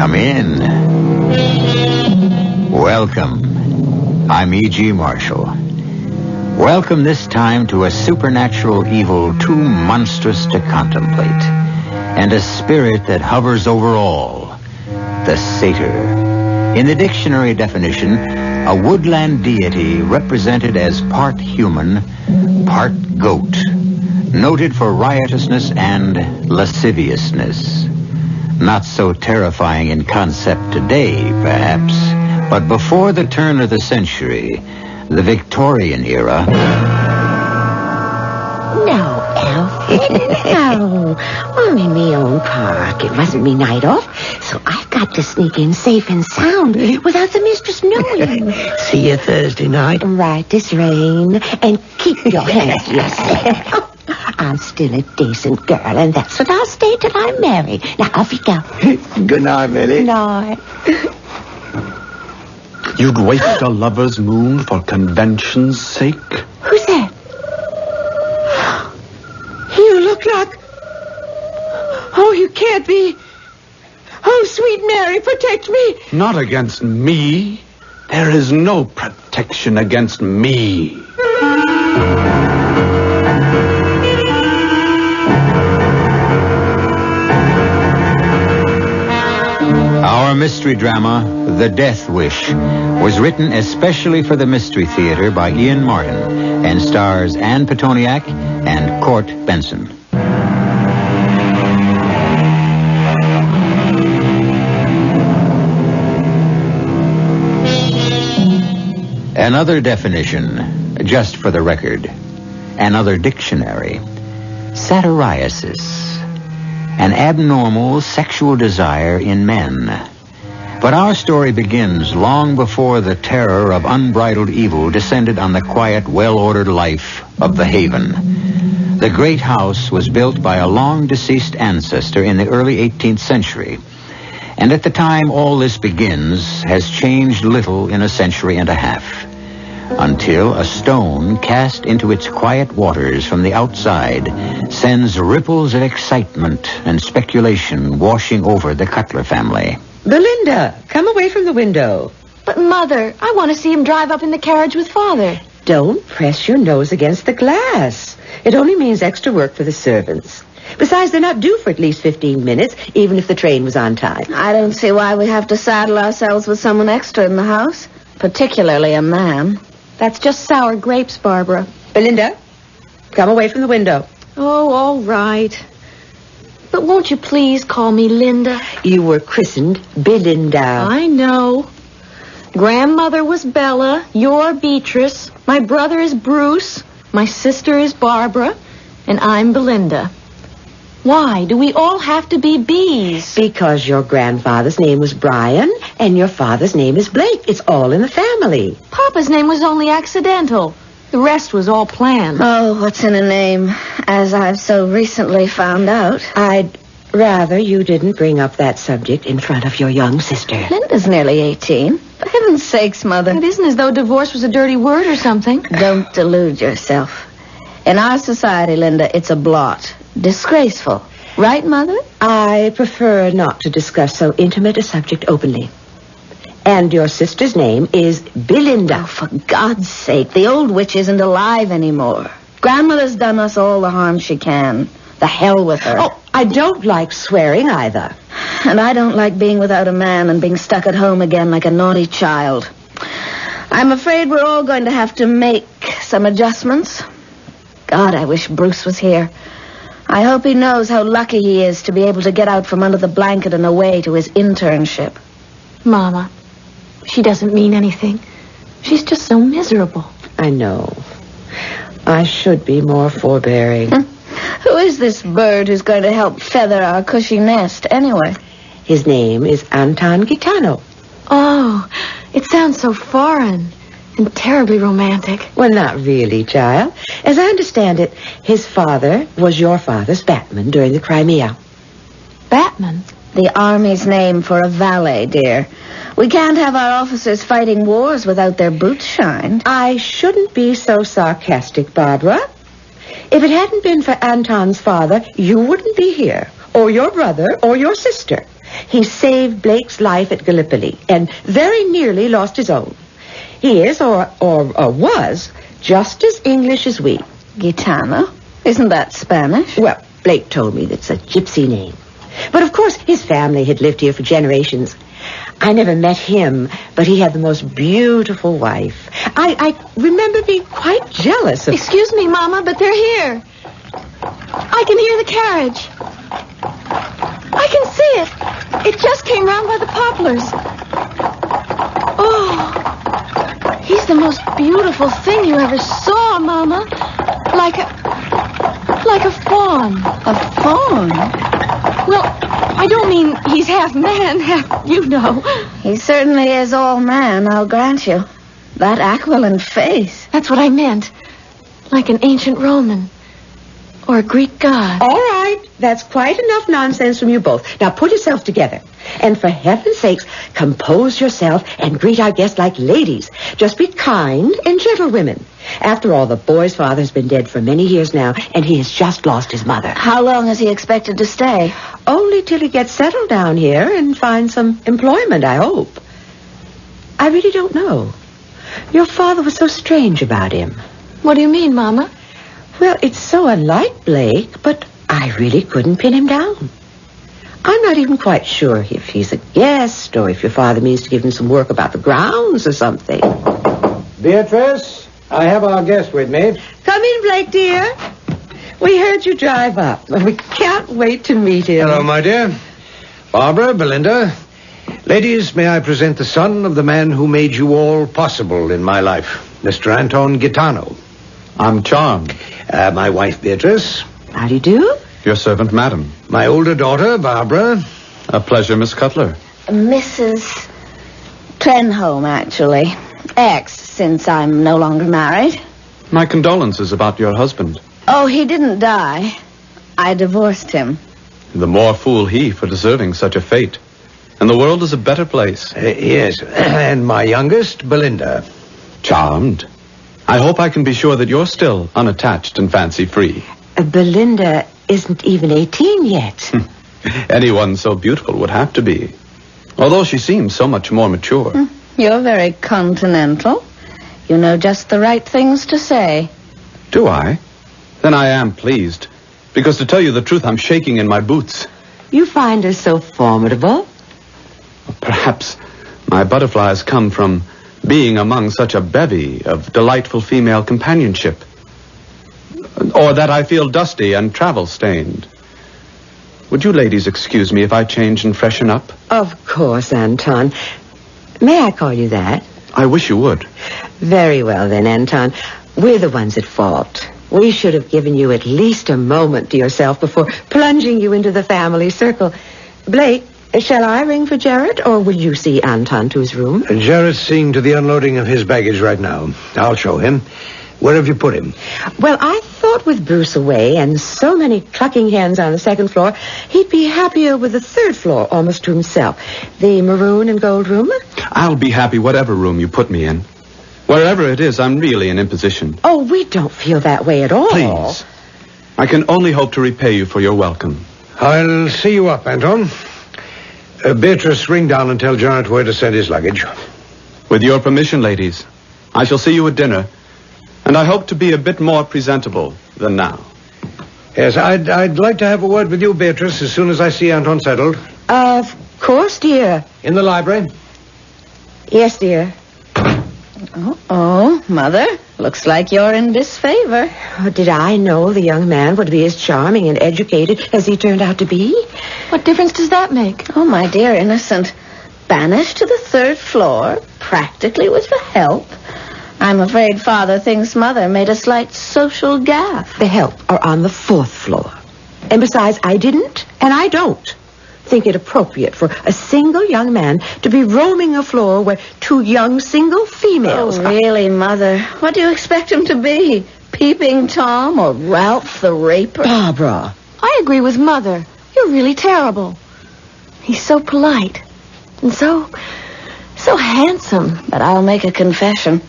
Come in. Welcome. I'm E.G. Marshall. Welcome this time to a supernatural evil too monstrous to contemplate, and a spirit that hovers over all, the satyr. In the dictionary definition, a woodland deity represented as part human, part goat, noted for riotousness and lasciviousness. Not so terrifying in concept today, perhaps, but before the turn of the century, the Victorian era... No, Alfred, no. I'm in my own park. It wasn't me night off, so I've got to sneak in safe and sound without the mistress knowing. See you Thursday night. Right this rain, and keep your hands to yourself. I'm still a decent girl, and that's what I'll stay till I'm married. Now, off you go. Good night, Millie. Night. You'd waste a lover's moon for convention's sake? Who's that? You look like... Oh, you can't be... Oh, sweet Mary, protect me. Not against me. There is no protection against me. Our mystery drama, The Death Wish, was written especially for the Mystery Theater by Ian Martin and stars Ann Petoniak and Court Benson. Another definition, just for the record. Another dictionary. Satyriasis. An abnormal sexual desire in men. But our story begins long before the terror of unbridled evil descended on the quiet, well-ordered life of the Haven. The great house was built by a long-deceased ancestor in the early 18th century. And at the time all this begins has changed little in a century and a half. Until a stone cast into its quiet waters from the outside sends ripples of excitement and speculation washing over the Cutler family. Belinda, come away from the window. But, Mother, I want to see him drive up in the carriage with Father. Don't press your nose against the glass. It only means extra work for the servants. Besides, they're not due for at least 15 minutes, even if the train was on time. I don't see why we have to saddle ourselves with someone extra in the house, particularly a man. That's just sour grapes, Barbara. Belinda, come away from the window. Oh, all right. But won't you please call me Linda? You were christened Belinda. I know. Grandmother was Bella, you're Beatrice, my brother is Bruce, my sister is Barbara, and I'm Belinda. Why do we all have to be B's? Because your grandfather's name was Brian, and your father's name is Blake. It's all in the family. Papa's name was only accidental. The rest was all planned. Oh, what's in a name, as I've so recently found out? I'd rather you didn't bring up that subject in front of your young sister. Linda's nearly 18. For heaven's sakes, Mother. It isn't as though divorce was a dirty word or something. Don't delude yourself. In our society, Linda, it's a blot. Disgraceful. Right, Mother? I prefer not to discuss so intimate a subject openly. And your sister's name is Belinda. Oh, for God's sake, the old witch isn't alive anymore. Grandmother's done us all the harm she can. The hell with her. Oh, I don't like swearing either. And I don't like being without a man and being stuck at home again like a naughty child. I'm afraid we're all going to have to make some adjustments. God, I wish Bruce was here. I hope he knows how lucky he is to be able to get out from under the blanket and away to his internship. Mama, she doesn't mean anything. She's just so miserable. I know. I should be more forbearing. Who is this bird who's going to help feather our cushy nest, anyway? His name is Anton Gitano. Oh, it sounds so foreign and terribly romantic. Well, not really, child. As I understand it, his father was your father's batman during the Crimea. Batman? The Army's name for a valet, dear. We can't have our officers fighting wars without their boots shined. I shouldn't be so sarcastic, Barbara. If it hadn't been for Anton's father, you wouldn't be here, or your brother, or your sister. He saved Blake's life at Gallipoli and very nearly lost his own. He is, or was, just as English as we. Gitano? Isn't that Spanish? Well, Blake told me that's a gypsy name. But of course, his family had lived here for generations. I never met him, but he had the most beautiful wife. I remember being quite jealous of... Excuse me, Mama, but they're here. I can hear the carriage. I can see it. It just came round by the poplars. Oh, he's the most beautiful thing you ever saw, Mama. Like a fawn. A fawn? Well, I don't mean he's half man, half, you know. He certainly is all man, I'll grant you. That aquiline face. That's what I meant. Like an ancient Roman. Or a Greek god. All right, that's quite enough nonsense from you both. Now put yourself together. And for heaven's sakes, compose yourself and greet our guests like ladies. Just be kind and gentle women. After all, the boy's father's been dead for many years now, and he has just lost his mother. How long is he expected to stay? Only till he gets settled down here and finds some employment, I hope. I really don't know. Your father was so strange about him. What do you mean, Mama? Well, it's so unlike Blake, but I really couldn't pin him down. I'm not even quite sure if he's a guest or if your father means to give him some work about the grounds or something. Beatrice, I have our guest with me. Come in, Blake, dear. We heard you drive up, and we can't wait to meet him. Hello, my dear. Barbara, Belinda. Ladies, may I present the son of the man who made you all possible in my life, Mr. Anton Gitano. I'm charmed. My wife, Beatrice. How do you do? Your servant, madam. My older daughter, Barbara. A pleasure, Miss Cutler. Mrs. Trenholm, actually. Ex, since I'm no longer married. My condolences about your husband. Oh, he didn't die. I divorced him. The more fool he for deserving such a fate. And the world is a better place. Yes, and my youngest, Belinda. Charmed. I hope I can be sure that you're still unattached and fancy-free. Belinda isn't even 18 yet. Anyone so beautiful would have to be. Although she seems so much more mature. You're very continental. You know just the right things to say. Do I? Then I am pleased. Because to tell you the truth, I'm shaking in my boots. You find her so formidable. Perhaps my butterflies come from being among such a bevy of delightful female companionship. Or that I feel dusty and travel-stained. Would you ladies excuse me if I change and freshen up? Of course, Anton. May I call you that? I wish you would. Very well, then, Anton. We're the ones at fault. We should have given you at least a moment to yourself before plunging you into the family circle. Blake, shall I ring for Jarrett, or will you see Anton to his room? Jarrett's seeing to the unloading of his baggage right now. I'll show him. Where have you put him? Well, I thought with Bruce away and so many clucking hens on the second floor, he'd be happier with the third floor almost to himself. The maroon and gold room? I'll be happy whatever room you put me in. Wherever it is, I'm really an imposition. Oh, we don't feel that way at all. Please. I can only hope to repay you for your welcome. I'll see you up, Anton. Beatrice, ring down and tell Jarrett where to send his luggage. With your permission, ladies, I shall see you at dinner. And I hope to be a bit more presentable than now. Yes, I'd like to have a word with you, Beatrice, as soon as I see Anton settled. Of course, dear. In the library? Yes, dear. Oh, Mother, looks like you're in disfavor. Oh, did I know the young man would be as charming and educated as he turned out to be? What difference does that make? Oh, my dear innocent. Banished to the third floor, practically with the help. I'm afraid Father thinks Mother made a slight social gaffe. The help are on the fourth floor. And besides, I didn't, and I don't think it appropriate for a single young man to be roaming a floor where two young single females... Oh, really, Mother? What do you expect him to be? Peeping Tom or Ralph the Raper? Barbara. I agree with Mother. You're really terrible. He's so polite and so handsome. But I'll make a confession.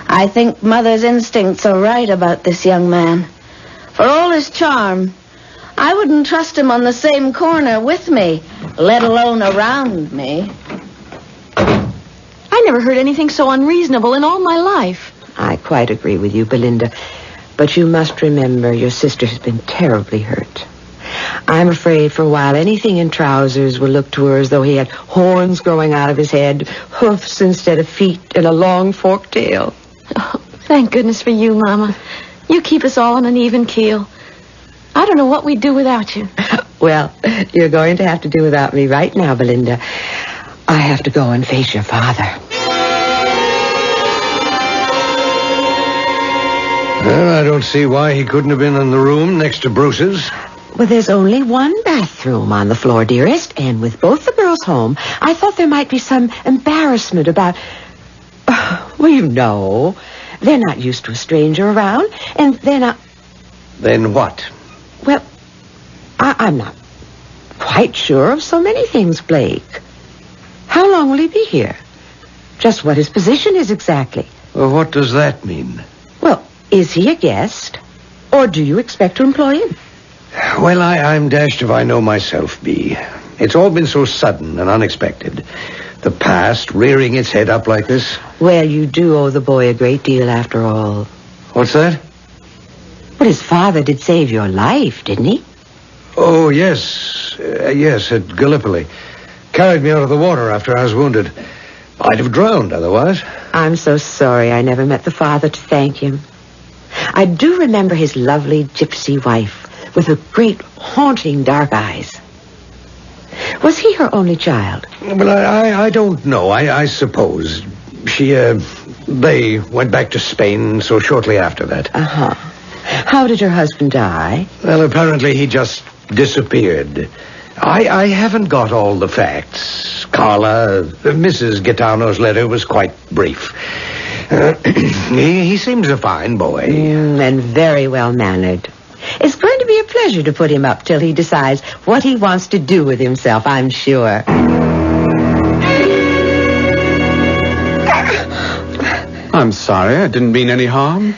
I think Mother's instincts are right about this young man. For all his charm, I wouldn't trust him on the same corner with me, let alone around me. I never heard anything so unreasonable in all my life. I quite agree with you, Belinda. But you must remember your sister has been terribly hurt. I'm afraid for a while anything in trousers will look to her as though he had horns growing out of his head, hoofs instead of feet, and a long forked tail. Oh, thank goodness for you, Mama. You keep us all on an even keel. I don't know what we'd do without you. Well, you're going to have to do without me right now, Belinda. I have to go and face your father. Well, I don't see why he couldn't have been in the room next to Bruce's. Well, there's only one bathroom on the floor, dearest, and with both the girls home, I thought there might be some embarrassment about... well, you know, they're not used to a stranger around, and they're not... Then what? Well, I'm not quite sure of so many things, Blake. How long will he be here? Just what his position is exactly. Well, what does that mean? Well, is he a guest, or do you expect to employ him? Well, I'm dashed if I know myself, Bee. It's all been so sudden and unexpected. The past rearing its head up like this. Well, you do owe the boy a great deal after all. What's that? But his father did save your life, didn't he? Oh, yes. Yes, at Gallipoli. Carried me out of the water after I was wounded. I'd have drowned otherwise. I'm so sorry I never met the father to thank him. I do remember his lovely gypsy wife with her great haunting dark eyes. Was he her only child? Well, I don't know. I suppose. They went back to Spain so shortly after that. Uh-huh. How did her husband die? Well, apparently he just disappeared. I haven't got all the facts. Carla, Mrs. Gitano's letter was quite brief. He seems a fine boy. And very well-mannered. It's going to be a pleasure to put him up till he decides what he wants to do with himself, I'm sure. I'm sorry, I didn't mean any harm.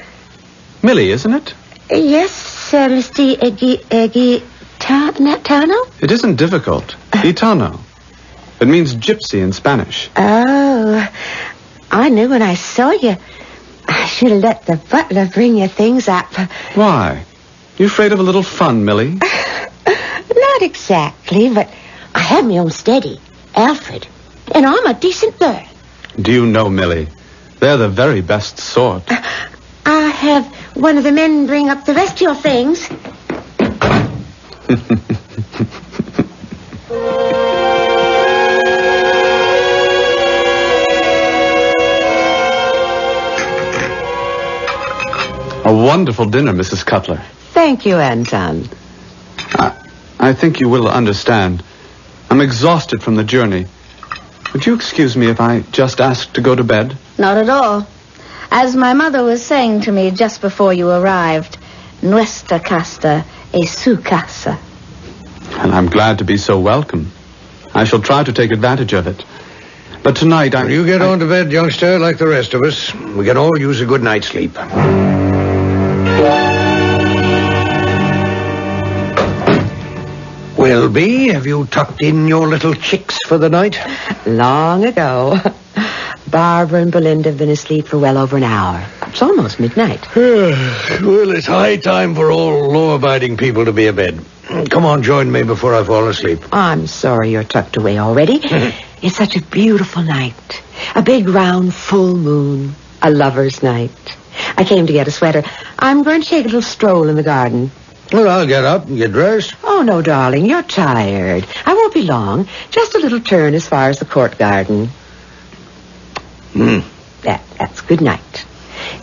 Millie, isn't it? Yes, Mr. Gitano? It isn't difficult. Gitano. It means gypsy in Spanish. Oh, I knew when I saw you. I should have let the butler bring your things up. Why? You afraid of a little fun, Millie? Not exactly, but I have my own steady, Alfred. And I'm a decent girl. Do you know, Millie? They're the very best sort. I'll have one of the men bring up the rest of your things. A wonderful dinner, Mrs. Cutler. Thank you, Anton. I think you will understand. I'm exhausted from the journey. Would you excuse me if I just asked to go to bed? Not at all. As my mother was saying to me just before you arrived, nuestra casa es su casa. And I'm glad to be so welcome. I shall try to take advantage of it. But tonight When you get on to bed, youngster, like the rest of us, we can all use a good night's sleep. Well, Bee, have you tucked in your little chicks for the night? Long ago. Barbara and Belinda have been asleep for well over an hour. It's almost midnight. Well, it's high time for all law-abiding people to be abed. Come on, join me before I fall asleep. I'm sorry you're tucked away already. It's such a beautiful night. A big, round, full moon. A lover's night. I came to get a sweater. I'm going to take a little stroll in the garden. Well, I'll get up and get dressed. Oh, no, darling, you're tired. I won't be long. Just a little turn as far as the court garden. That's good night.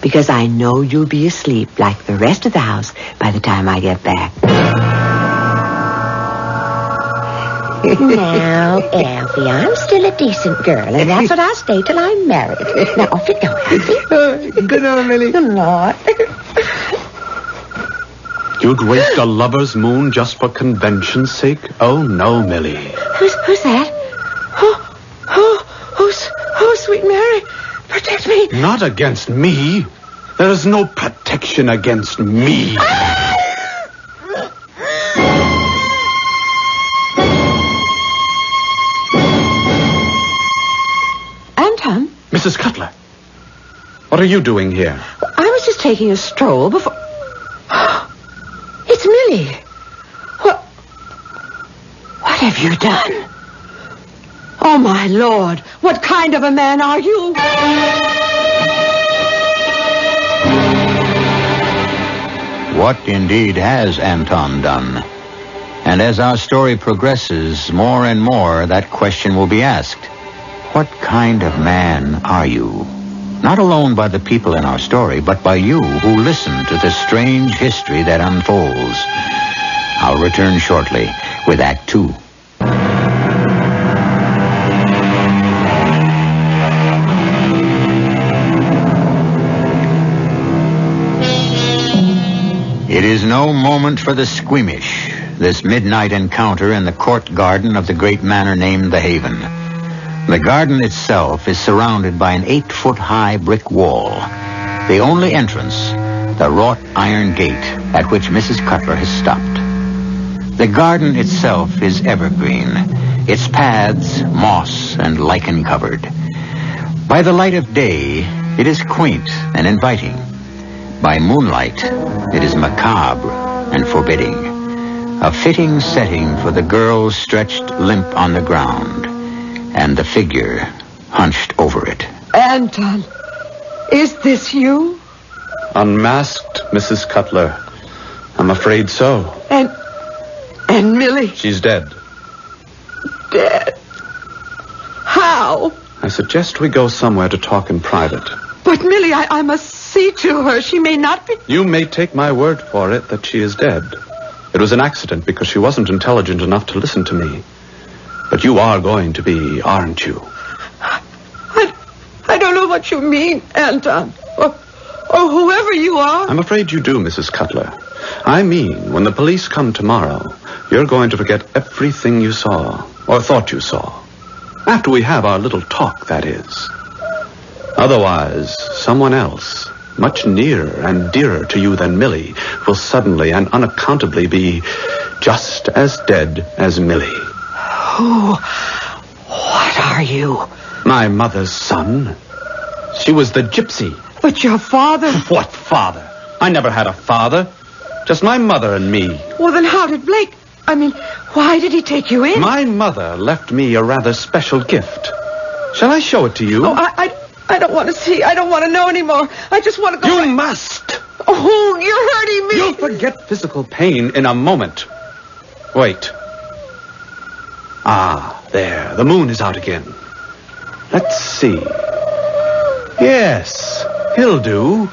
Because I know you'll be asleep like the rest of the house by the time I get back. Now, Alfie, I'm still a decent girl, and that's what I'll stay till I'm married. Now, off you go, Alfie. Good night, Millie. Good night. You'd waste a lover's moon just for convention's sake? Oh, no, Millie. Who's that? Oh, sweet Mary, protect me. Not against me. There is no protection against me. Mrs. Cutler, what are you doing here? I was just taking a stroll before... It's Millie. What have you done? Oh, my Lord. What kind of a man are you? What indeed has Anton done? And as our story progresses, more and more that question will be asked. What kind of man are you? Not alone by the people in our story, but by you who listen to the strange history that unfolds. I'll return shortly with Act 2. It is no moment for the squeamish, this midnight encounter in the court garden of the great manor named the Haven. The garden itself is surrounded by an 8-foot-high brick wall. The only entrance, the wrought iron gate at which Mrs. Cutler has stopped. The garden itself is evergreen, its paths moss and lichen covered. By the light of day, it is quaint and inviting. By moonlight, it is macabre and forbidding. A fitting setting for the girl stretched limp on the ground and the figure hunched over it. Anton, is this you? Unmasked, Mrs. Cutler. I'm afraid so. And Millie? She's dead. Dead? How? I suggest we go somewhere to talk in private. But Millie, I must see to her. She may not be... You may take my word for it that she is dead. It was an accident because she wasn't intelligent enough to listen to me. But you are going to be, aren't you? I don't know what you mean, Anton. Or whoever you are. I'm afraid you do, Mrs. Cutler. I mean, when the police come tomorrow, you're going to forget everything you saw, or thought you saw. After we have our little talk, that is. Otherwise, someone else, much nearer and dearer to you than Millie, will suddenly and unaccountably be just as dead as Millie. Who? What are you? My mother's son. She was the gypsy. But your father... What father? I never had a father. Just my mother and me. Well, then how did Blake... why did he take you in? My mother left me a rather special gift. Shall I show it to you? Oh, I don't want to see. I don't want to know anymore. I just want to go... You must! Oh, you're hurting me. You'll forget physical pain in a moment. Wait. Ah, there. The moon is out again. Let's see. Yes, he'll do.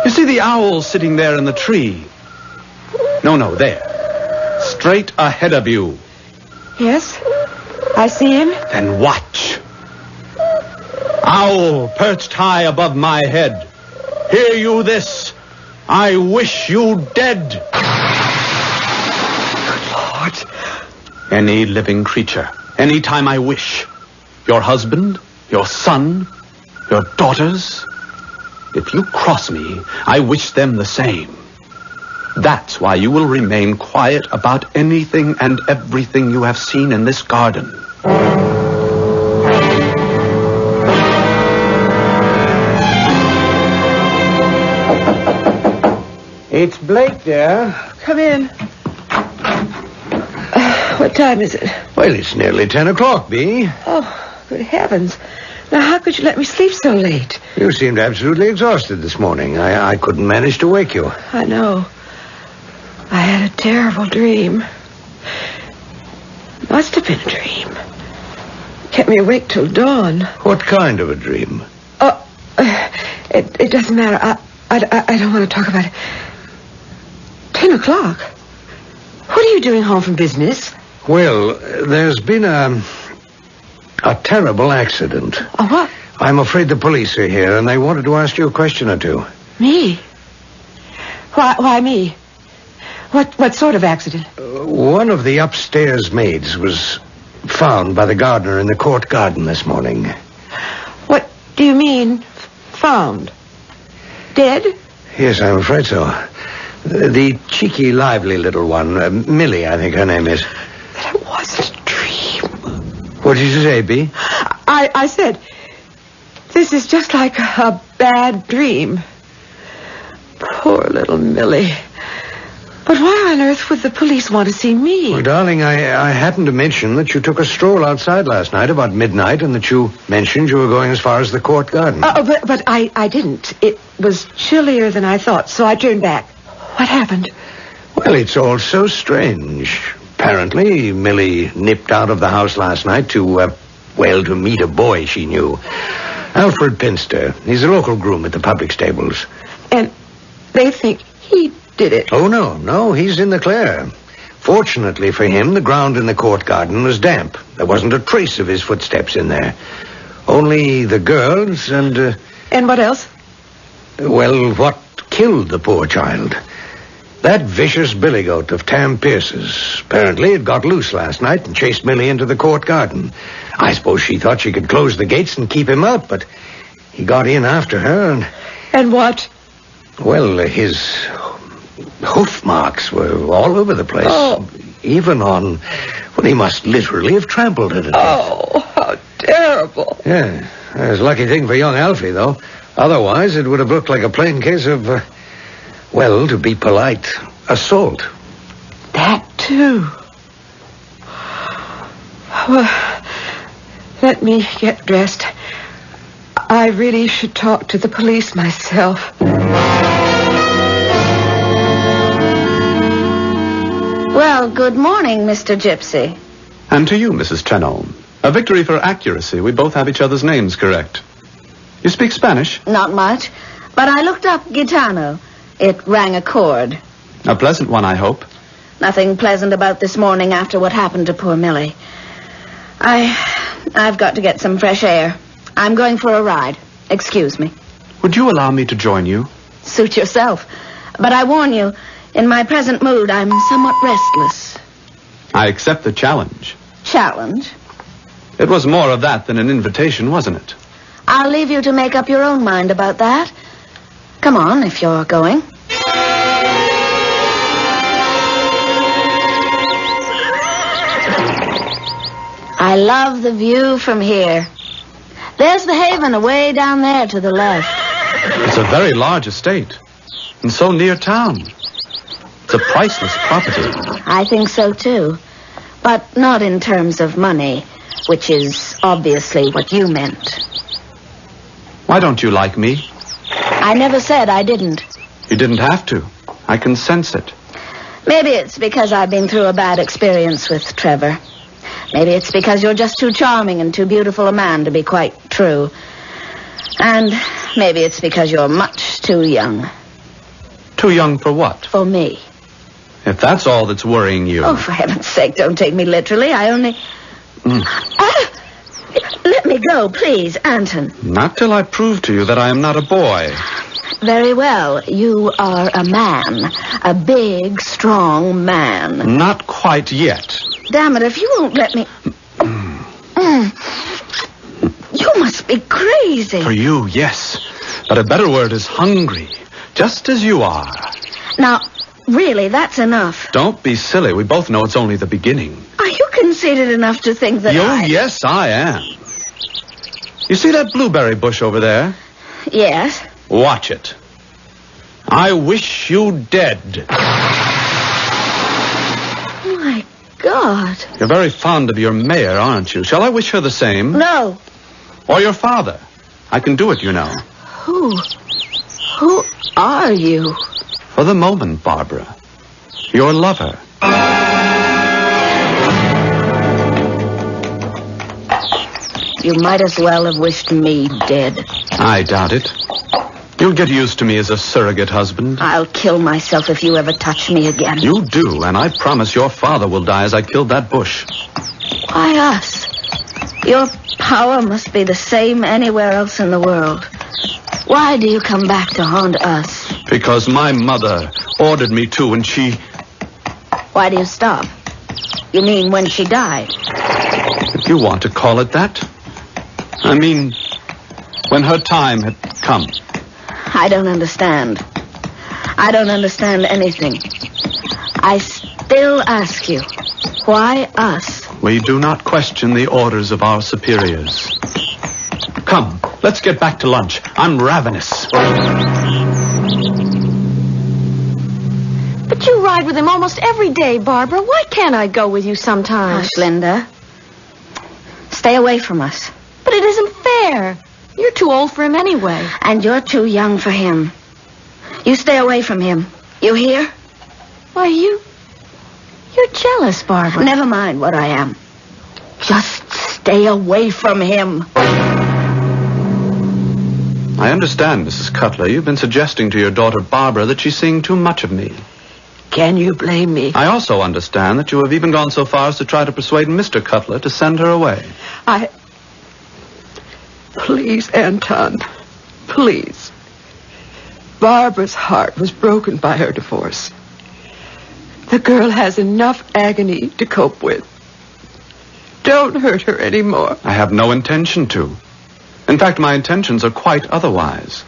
You see the owl sitting there in the tree? No, there. Straight ahead of you. Yes, I see him. Then watch. Owl perched high above my head. Hear you this? I wish you dead. Good Lord. Any living creature, any time I wish. Your husband, your son, your daughters. If you cross me, I wish them the same. That's why you will remain quiet about anything and everything you have seen in this garden. It's Blake there. Come in. What time is it? Well, it's nearly 10 o'clock, Bee. Oh, good heavens. Now, how could you let me sleep so late? You seemed absolutely exhausted this morning. I couldn't manage to wake you. I know. I had a terrible dream. Must have been a dream. Kept me awake till dawn. What kind of a dream? It doesn't matter. I don't want to talk about it. 10 o'clock? What are you doing home from business? Well, there's been a terrible accident. A what? I'm afraid the police are here, and they wanted to ask you a question or two. Me? Why me? What sort of accident? One of the upstairs maids was found by the gardener in the court garden this morning. What do you mean, found? Dead? Yes, I'm afraid so. The cheeky, lively little one, Millie, I think her name is. But it wasn't a dream. What did you say, Bee? I said, This is just like a bad dream. Poor little Millie. But why on earth would the police want to see me? Well, darling, I happened to mention that you took a stroll outside last night about midnight and that you mentioned you were going as far as the court garden. But I didn't. It was chillier than I thought, so I turned back. What happened? Well, it's all so strange. Apparently, Millie nipped out of the house last night to meet a boy she knew. Alfred Pinster. He's a local groom at the public stables. And they think he did it. Oh, no, he's in the clear. Fortunately for him, the ground in the court garden was damp. There wasn't a trace of his footsteps in there. Only the girls and... And what else? Well, what killed the poor child? That vicious billy goat of Tam Pierce's. Apparently it got loose last night and chased Millie into the court garden. I suppose she thought she could close the gates and keep him out, but he got in after her and... And what? Well, his hoof marks were all over the place. Oh. Even on... Well, he must literally have trampled it. Oh, how terrible. Yeah, it was a lucky thing for young Alfie, though. Otherwise, it would have looked like a plain case of, to be polite, assault. That, too. Well, let me get dressed. I really should talk to the police myself. Well, good morning, Mr. Gypsy. And to you, Mrs. Trenholm. A victory for accuracy. We both have each other's names correct. You speak Spanish? Not much, but I looked up Gitano. It rang a chord. A pleasant one, I hope. Nothing pleasant about this morning after what happened to poor Millie. I've got to get some fresh air. I'm going for a ride. Excuse me. Would you allow me to join you? Suit yourself. But I warn you, in my present mood, I'm somewhat restless. I accept the challenge. Challenge? It was more of that than an invitation, wasn't it? I'll leave you to make up your own mind about that. Come on, if you're going. I love the view from here. There's the haven away down there to the left. It's a very large estate, and so near town. It's a priceless property. I think so, too. But not in terms of money, which is obviously what you meant. Why don't you like me? I never said I didn't. You didn't have to. I can sense it. Maybe it's because I've been through a bad experience with Trevor. Maybe it's because you're just too charming and too beautiful a man to be quite true. And maybe it's because you're much too young. Too young for what? For me. If that's all that's worrying you... Oh, for heaven's sake, don't take me literally. I only... Let me go, please, Anton. Not till I prove to you that I am not a boy. Very well. You are a man. A big, strong man. Not quite yet. Damn it, if you won't let me... You must be crazy. For you, yes. But a better word is hungry. Just as you are. Now, really, that's enough. Don't be silly. We both know it's only the beginning. Are you conceited enough to think that Yes, I am. You see that blueberry bush over there? Yes. Watch it. I wish you dead. My God. You're very fond of your mayor, aren't you? Shall I wish her the same? No. Or your father? I can do it, you know. Who are you? For the moment, Barbara. Your lover. You might as well have wished me dead. I doubt it. You'll get used to me as a surrogate husband. I'll kill myself if you ever touch me again. You do, and I promise your father will die as I killed that bush. Why us? Your power must be the same anywhere else in the world. Why do you come back to haunt us? Because my mother ordered me to, and she... Why do you stop? You mean when she died? If you want to call it that. I mean, when her time had come. I don't understand. I don't understand anything. I still ask you, why us? We do not question the orders of our superiors. Come. Let's get back to lunch. I'm ravenous. But you ride with him almost every day, Barbara. Why can't I go with you sometimes? Hush, Linda. Stay away from us. But it isn't fair. You're too old for him anyway. And you're too young for him. You stay away from him. You hear? Why, you're jealous, Barbara. Never mind what I am. Just stay away from him. I understand, Mrs. Cutler. You've been suggesting to your daughter Barbara that she's seeing too much of me. Can you blame me? I also understand that you have even gone so far as to try to persuade Mr. Cutler to send her away. Please, Anton. Please. Barbara's heart was broken by her divorce. The girl has enough agony to cope with. Don't hurt her anymore. I have no intention to. In fact, my intentions are quite otherwise.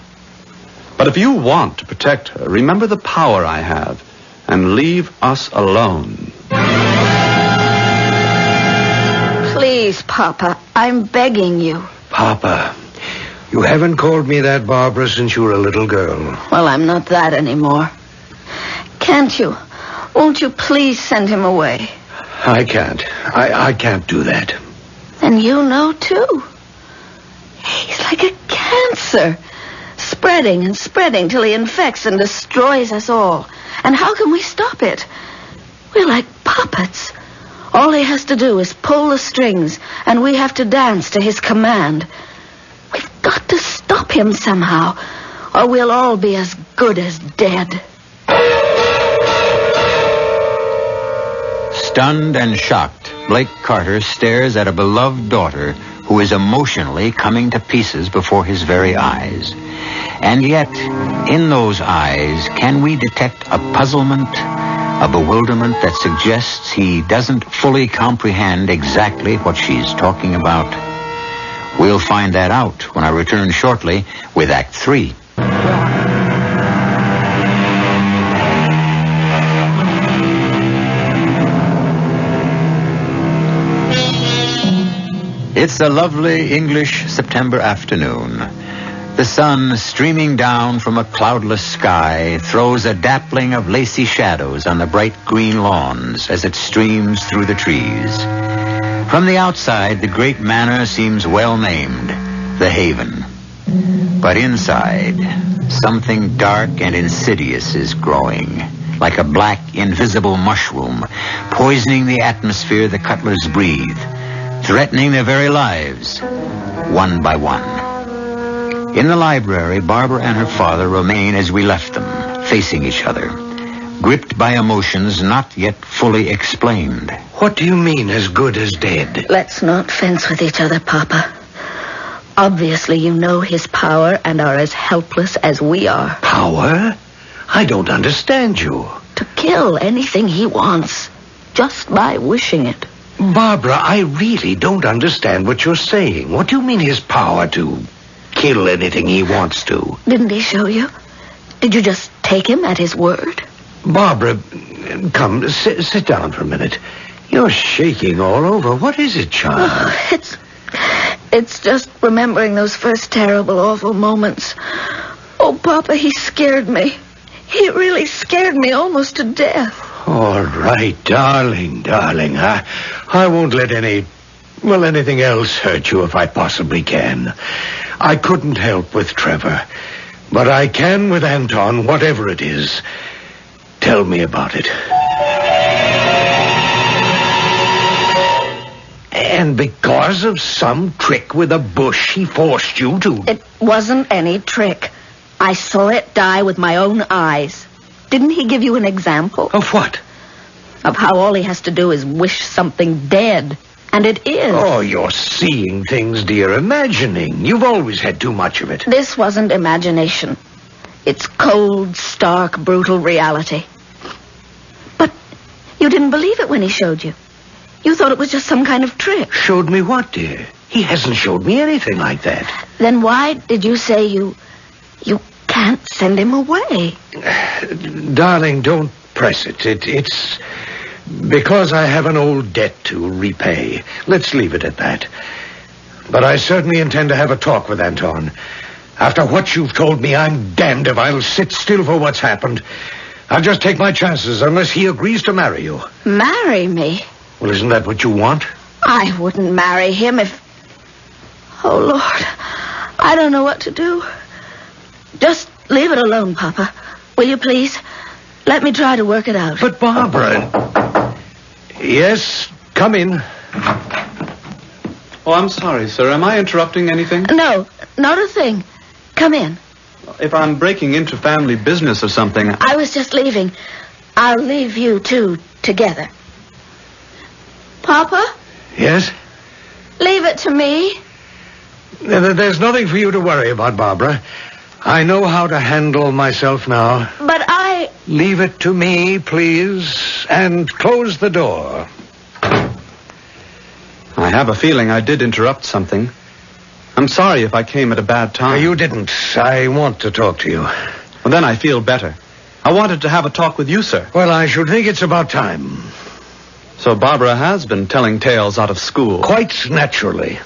But if you want to protect her, remember the power I have and leave us alone. Please, Papa, I'm begging you. Papa, you haven't called me that, Barbara, since you were a little girl. Well, I'm not that anymore. Can't you? Won't you please send him away? I can't. I can't do that. And you know, too. He's like a cancer. Spreading and spreading till he infects and destroys us all. And how can we stop it? We're like puppets. All he has to do is pull the strings, and we have to dance to his command. We've got to stop him somehow, or we'll all be as good as dead. Stunned and shocked, Blake Carter stares at a beloved daughter who is emotionally coming to pieces before his very eyes. And yet, in those eyes, can we detect a puzzlement, a bewilderment that suggests he doesn't fully comprehend exactly what she's talking about? We'll find that out when I return shortly with Act 3. It's a lovely English September afternoon. The sun, streaming down from a cloudless sky, throws a dappling of lacy shadows on the bright green lawns as it streams through the trees. From the outside, the great manor seems well named, the Haven. But inside, something dark and insidious is growing, like a black, invisible mushroom, poisoning the atmosphere the Cutlers breathe, threatening their very lives, one by one. In the library, Barbara and her father remain as we left them, facing each other, gripped by emotions not yet fully explained. What do you mean, as good as dead? Let's not fence with each other, Papa. Obviously, you know his power and are as helpless as we are. Power? I don't understand you. To kill anything he wants, just by wishing it. Barbara, I really don't understand what you're saying. What do you mean his power to kill anything he wants to? Didn't he show you? Did you just take him at his word? Barbara, come, sit down for a minute. You're shaking all over. What is it, child? Oh, it's just remembering those first terrible, awful moments. Oh, Papa, he scared me. He really scared me almost to death. All right, darling. I won't let anything else hurt you if I possibly can. I couldn't help with Trevor, but I can with Anton, whatever it is. Tell me about it. And because of some trick with a bush, he forced you to... It wasn't any trick. I saw it die with my own eyes. Didn't he give you an example? Of what? Of how all he has to do is wish something dead. And it is. Oh, you're seeing things, dear. Imagining. You've always had too much of it. This wasn't imagination. It's cold, stark, brutal reality. But you didn't believe it when he showed you. You thought it was just some kind of trick. Showed me what, dear? He hasn't showed me anything like that. Then why did you say you can't send him away? Darling, don't press it. It's because I have an old debt to repay. Let's leave it at that. But I certainly intend to have a talk with Anton. After what you've told me, I'm damned if I'll sit still for what's happened. I'll just take my chances unless he agrees to marry you. Marry me? Well, isn't that what you want? I wouldn't marry him if... Oh, Lord. I don't know what to do. Just leave it alone, Papa. Will you please? Let me try to work it out. But, Barbara... Yes, come in. Oh, I'm sorry, sir. Am I interrupting anything? No, not a thing. Come in. If I'm breaking into family business or something... I was just leaving. I'll leave you two together. Papa? Yes? Leave it to me. There's nothing for you to worry about, Barbara. I know how to handle myself now. But I... Leave it to me, please, and close the door. I have a feeling I did interrupt something. I'm sorry if I came at a bad time. You didn't. I want to talk to you. Well, then I feel better. I wanted to have a talk with you, sir. Well, I should think it's about time. So Barbara has been telling tales out of school. Quite naturally.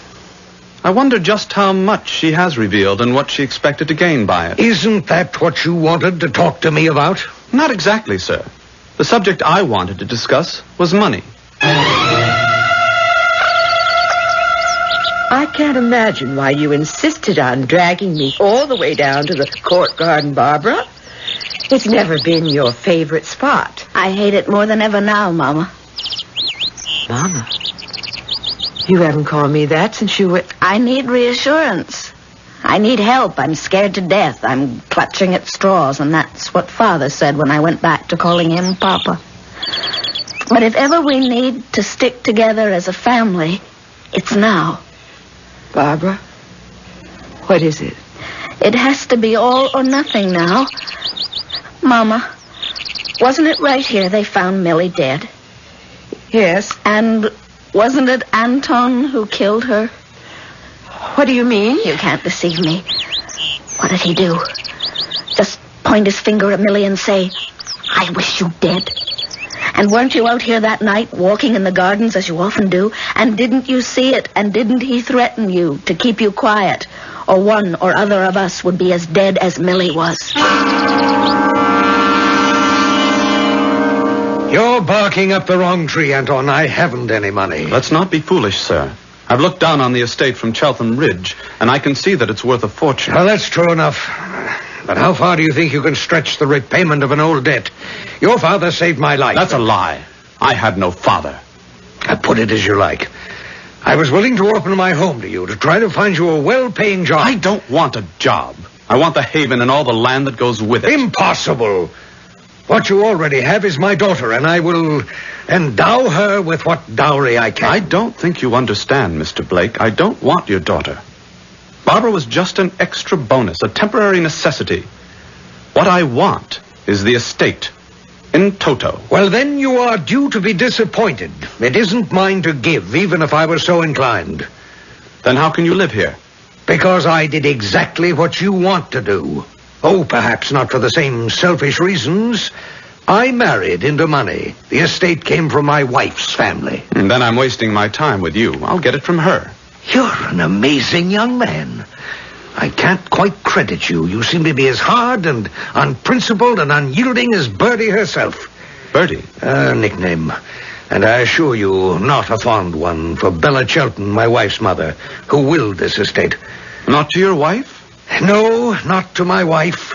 I wonder just how much she has revealed and what she expected to gain by it. Isn't that what you wanted to talk to me about? Not exactly, sir. The subject I wanted to discuss was money. I can't imagine why you insisted on dragging me all the way down to the court garden, Barbara. It's never been your favorite spot. I hate it more than ever now, Mama. Mama? You haven't called me that since you were... I need reassurance. I need help. I'm scared to death. I'm clutching at straws, and that's what Father said when I went back to calling him Papa. But if ever we need to stick together as a family, it's now. Barbara, what is it? It has to be all or nothing now. Mama, wasn't it right here they found Millie dead? Yes. And wasn't it Anton who killed her? What do you mean? You can't deceive me. What did he do? Just point his finger at Millie and say, I wish you dead. And weren't you out here that night walking in the gardens as you often do? And didn't you see it? And didn't he threaten you to keep you quiet? Or one or other of us would be as dead as Millie was. You're barking up the wrong tree, Anton. I haven't any money. Let's not be foolish, sir. I've looked down on the estate from Cheltham Ridge, and I can see that it's worth a fortune. Well, that's true enough. But how far do you think you can stretch the repayment of an old debt? Your father saved my life. That's a lie. I had no father. Put it as you like. I was willing to open my home to you to try to find you a well-paying job. I don't want a job. I want the haven and all the land that goes with it. Impossible. What you already have is my daughter, and I will endow her with what dowry I can. I don't think you understand, Mr. Blake. I don't want your daughter. Barbara was just an extra bonus, a temporary necessity. What I want is the estate, in toto. Well, then you are due to be disappointed. It isn't mine to give, even if I were so inclined. Then how can you live here? Because I did exactly what you want to do. Oh, perhaps not for the same selfish reasons. I married into money. The estate came from my wife's family. And then I'm wasting my time with you. I'll get it from her. You're an amazing young man. I can't quite credit you. You seem to be as hard and unprincipled and unyielding as Bertie herself. Bertie? A nickname. And I assure you, not a fond one for Bella Chelton, my wife's mother, who willed this estate. Not to your wife? No, not to my wife.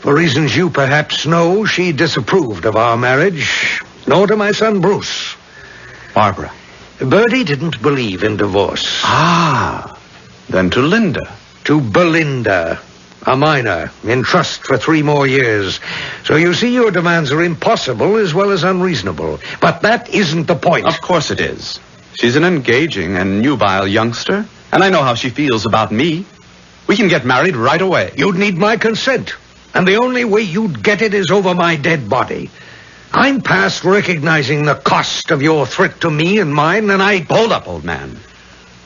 For reasons you perhaps know, she disapproved of our marriage, nor to my son Bruce. Barbara. Bertie didn't believe in divorce. Ah, then to Linda. To Belinda, a minor, in trust for 3 more years. So you see, your demands are impossible as well as unreasonable. But that isn't the point. Of course it is. She's an engaging and nubile youngster, and I know how she feels about me. We can get married right away. You'd need my consent, and the only way you'd get it is over my dead body. I'm past recognizing the cost of your threat to me and mine, and I... Hold up, old man.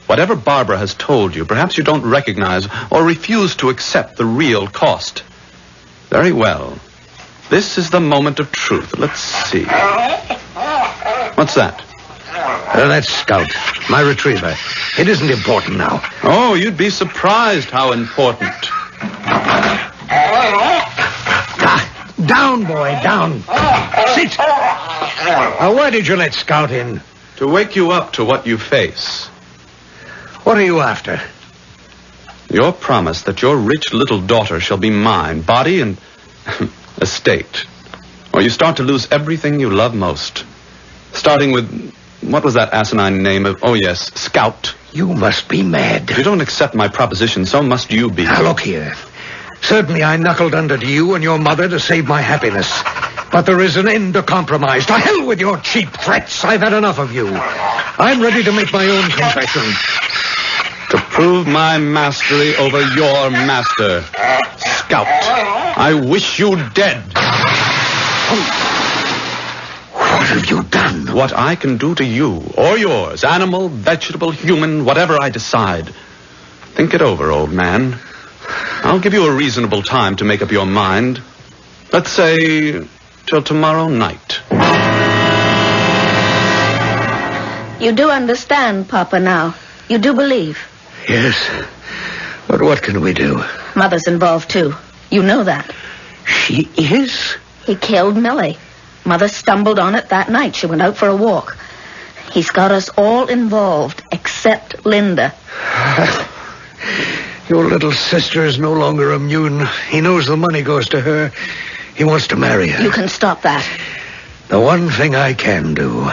Whatever Barbara has told you, perhaps you don't recognize or refuse to accept the real cost. Very well. This is the moment of truth. Let's see. What's that? That's Scout, my retriever. It isn't important now. Oh, you'd be surprised how important. Down, boy, down. Sit. Why did you let Scout in? To wake you up to what you face. What are you after? Your promise that your rich little daughter shall be mine, body and estate. Or you start to lose everything you love most. Starting with, what was that asinine name of, oh yes, Scout. You must be mad. If you don't accept my proposition, so must you be. Now, look here. Certainly I knuckled under to you and your mother to save my happiness. But there is an end to compromise. To hell with your cheap threats. I've had enough of you. I'm ready to make my own confession. To prove my mastery over your master, Scout. I wish you dead. What have you done? What I can do to you, or yours, animal, vegetable, human, whatever I decide. Think it over, old man. I'll give you a reasonable time to make up your mind. Let's say till tomorrow night. You do understand, Papa, now. You do believe. Yes. But what can we do? Mother's involved, too. You know that. She is? He killed Millie. Mother stumbled on it that night. She went out for a walk. He's got us all involved, except Linda. Your little sister is no longer immune. He knows the money goes to her. He wants to marry her. You can stop that. The one thing I can do.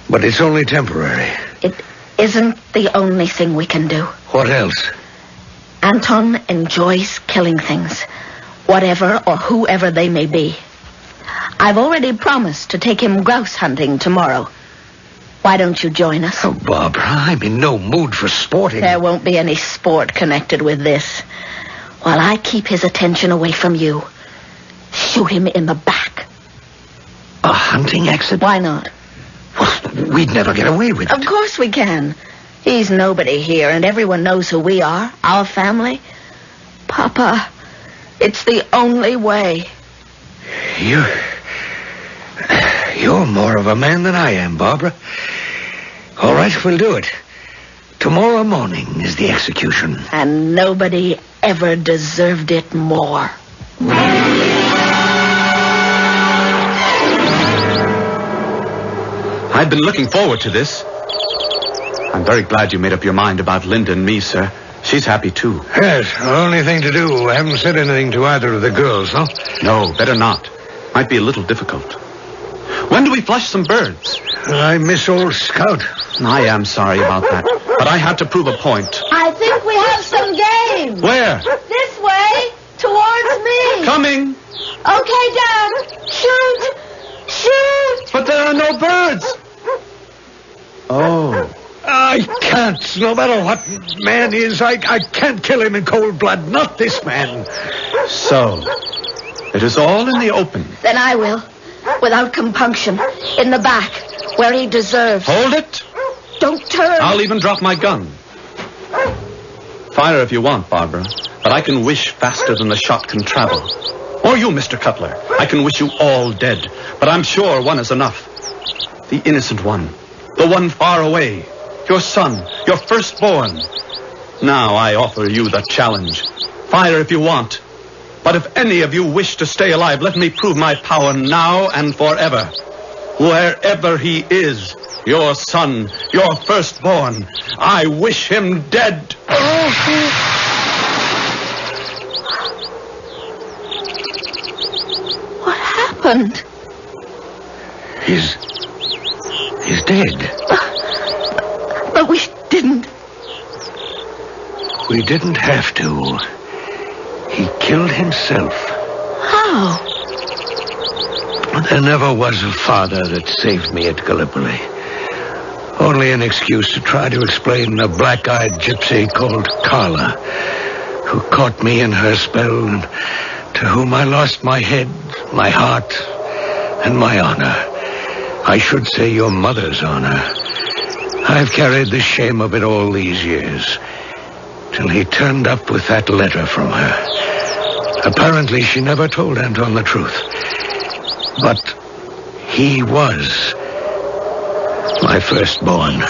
But it's only temporary. It isn't the only thing we can do. What else? Anton enjoys killing things, whatever or whoever they may be. I've already promised to take him grouse hunting tomorrow. Why don't you join us? Oh, Barbara, I'm in no mood for sporting. There won't be any sport connected with this. While I keep his attention away from you, shoot him in the back. A hunting accident? Why not? Well, we'd never get away with it. Of course we can. He's nobody here, and everyone knows who we are, our family. Papa, it's the only way. You're more of a man than I am, Barbara. All right, we'll do it. Tomorrow morning is the execution. And nobody ever deserved it more. I've been looking forward to this. I'm very glad you made up your mind about Linda and me, sir. She's happy, too. Yes, the only thing to do. I haven't said anything to either of the girls, huh? No, better not. Might be a little difficult. When do we flush some birds? I miss old Scout. I am sorry about that, but I had to prove a point. I think we have some game. Where? This way, towards me. Coming. Okay, Dad. Shoot. Shoot. But there are no birds. Oh. I can't. No matter what man is, I can't kill him in cold blood. Not this man. So, it is all in the open. Then I will. Without compunction. In the back, where he deserves. Hold it. Don't turn. I'll even drop my gun. Fire if you want, Barbara. But I can wish faster than the shot can travel. Or you, Mr. Cutler. I can wish you all dead. But I'm sure one is enough. The innocent one. The one far away. Your son. Your firstborn. Now I offer you the challenge. Fire if you want. But if any of you wish to stay alive, let me prove my power now and forever. Wherever he is, your son, your firstborn, I wish him dead. What happened? He's dead. But we didn't. We didn't have to. He killed himself. How? There never was a father that saved me at Gallipoli. Only an excuse to try to explain a black-eyed gypsy called Carla, who caught me in her spell and to whom I lost my head, my heart, and my honor. I should say your mother's honor. I've carried the shame of it all these years, till he turned up with that letter from her. Apparently, she never told Anton the truth. But he was My firstborn.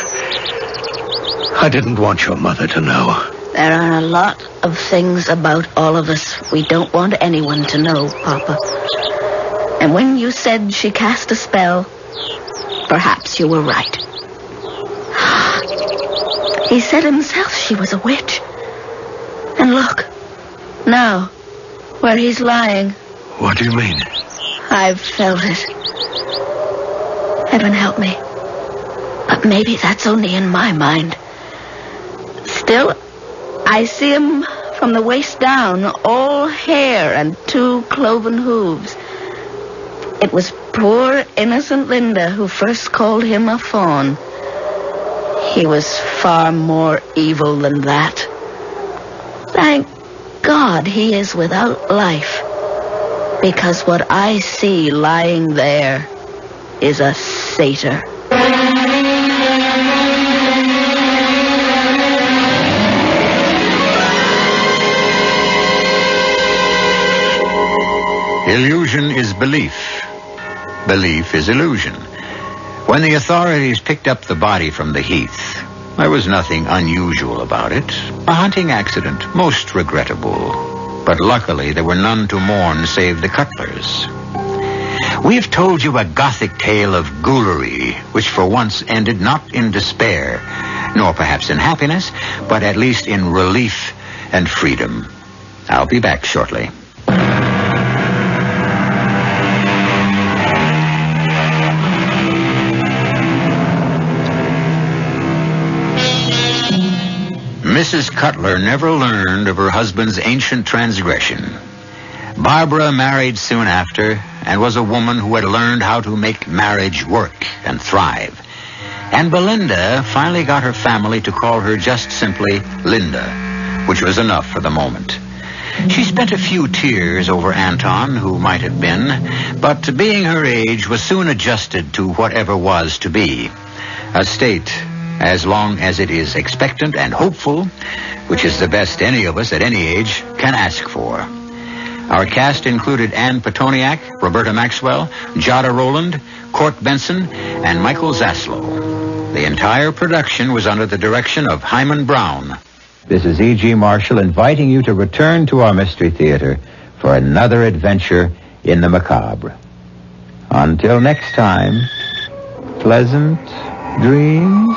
I didn't want your mother to know. There are a lot of things about all of us we don't want anyone to know, Papa. And when you said she cast a spell, perhaps you were right. He said himself she was a witch. And look, now, where he's lying. What do you mean? I've felt it. Heaven help me. But maybe that's only in my mind. Still, I see him from the waist down, all hair and 2 cloven hooves. It was poor, innocent Linda who first called him a fawn. He was far more evil than that. Thank God he is without life, because what I see lying there is a satyr. Illusion is belief. Belief is illusion. When the authorities picked up the body from the heath, there was nothing unusual about it. A hunting accident, most regrettable. But luckily, there were none to mourn save the Cutlers. We have told you a Gothic tale of ghoulery, which for once ended not in despair, nor perhaps in happiness, but at least in relief and freedom. I'll be back shortly. Mrs. Cutler never learned of her husband's ancient transgression. Barbara married soon after and was a woman who had learned how to make marriage work and thrive. And Belinda finally got her family to call her just simply Linda, which was enough for the moment. She spent a few tears over Anton, who might have been, but being her age was soon adjusted to whatever was to be. A state, as long as it is expectant and hopeful, which is the best any of us at any age can ask for. Our cast included Anne Petoniak, Roberta Maxwell, Jada Rowland, Court Benson, and Michael Zaslow. The entire production was under the direction of Himan Brown. This is E.G. Marshall inviting you to return to our Mystery Theater for another adventure in the macabre. Until next time, pleasant dreams.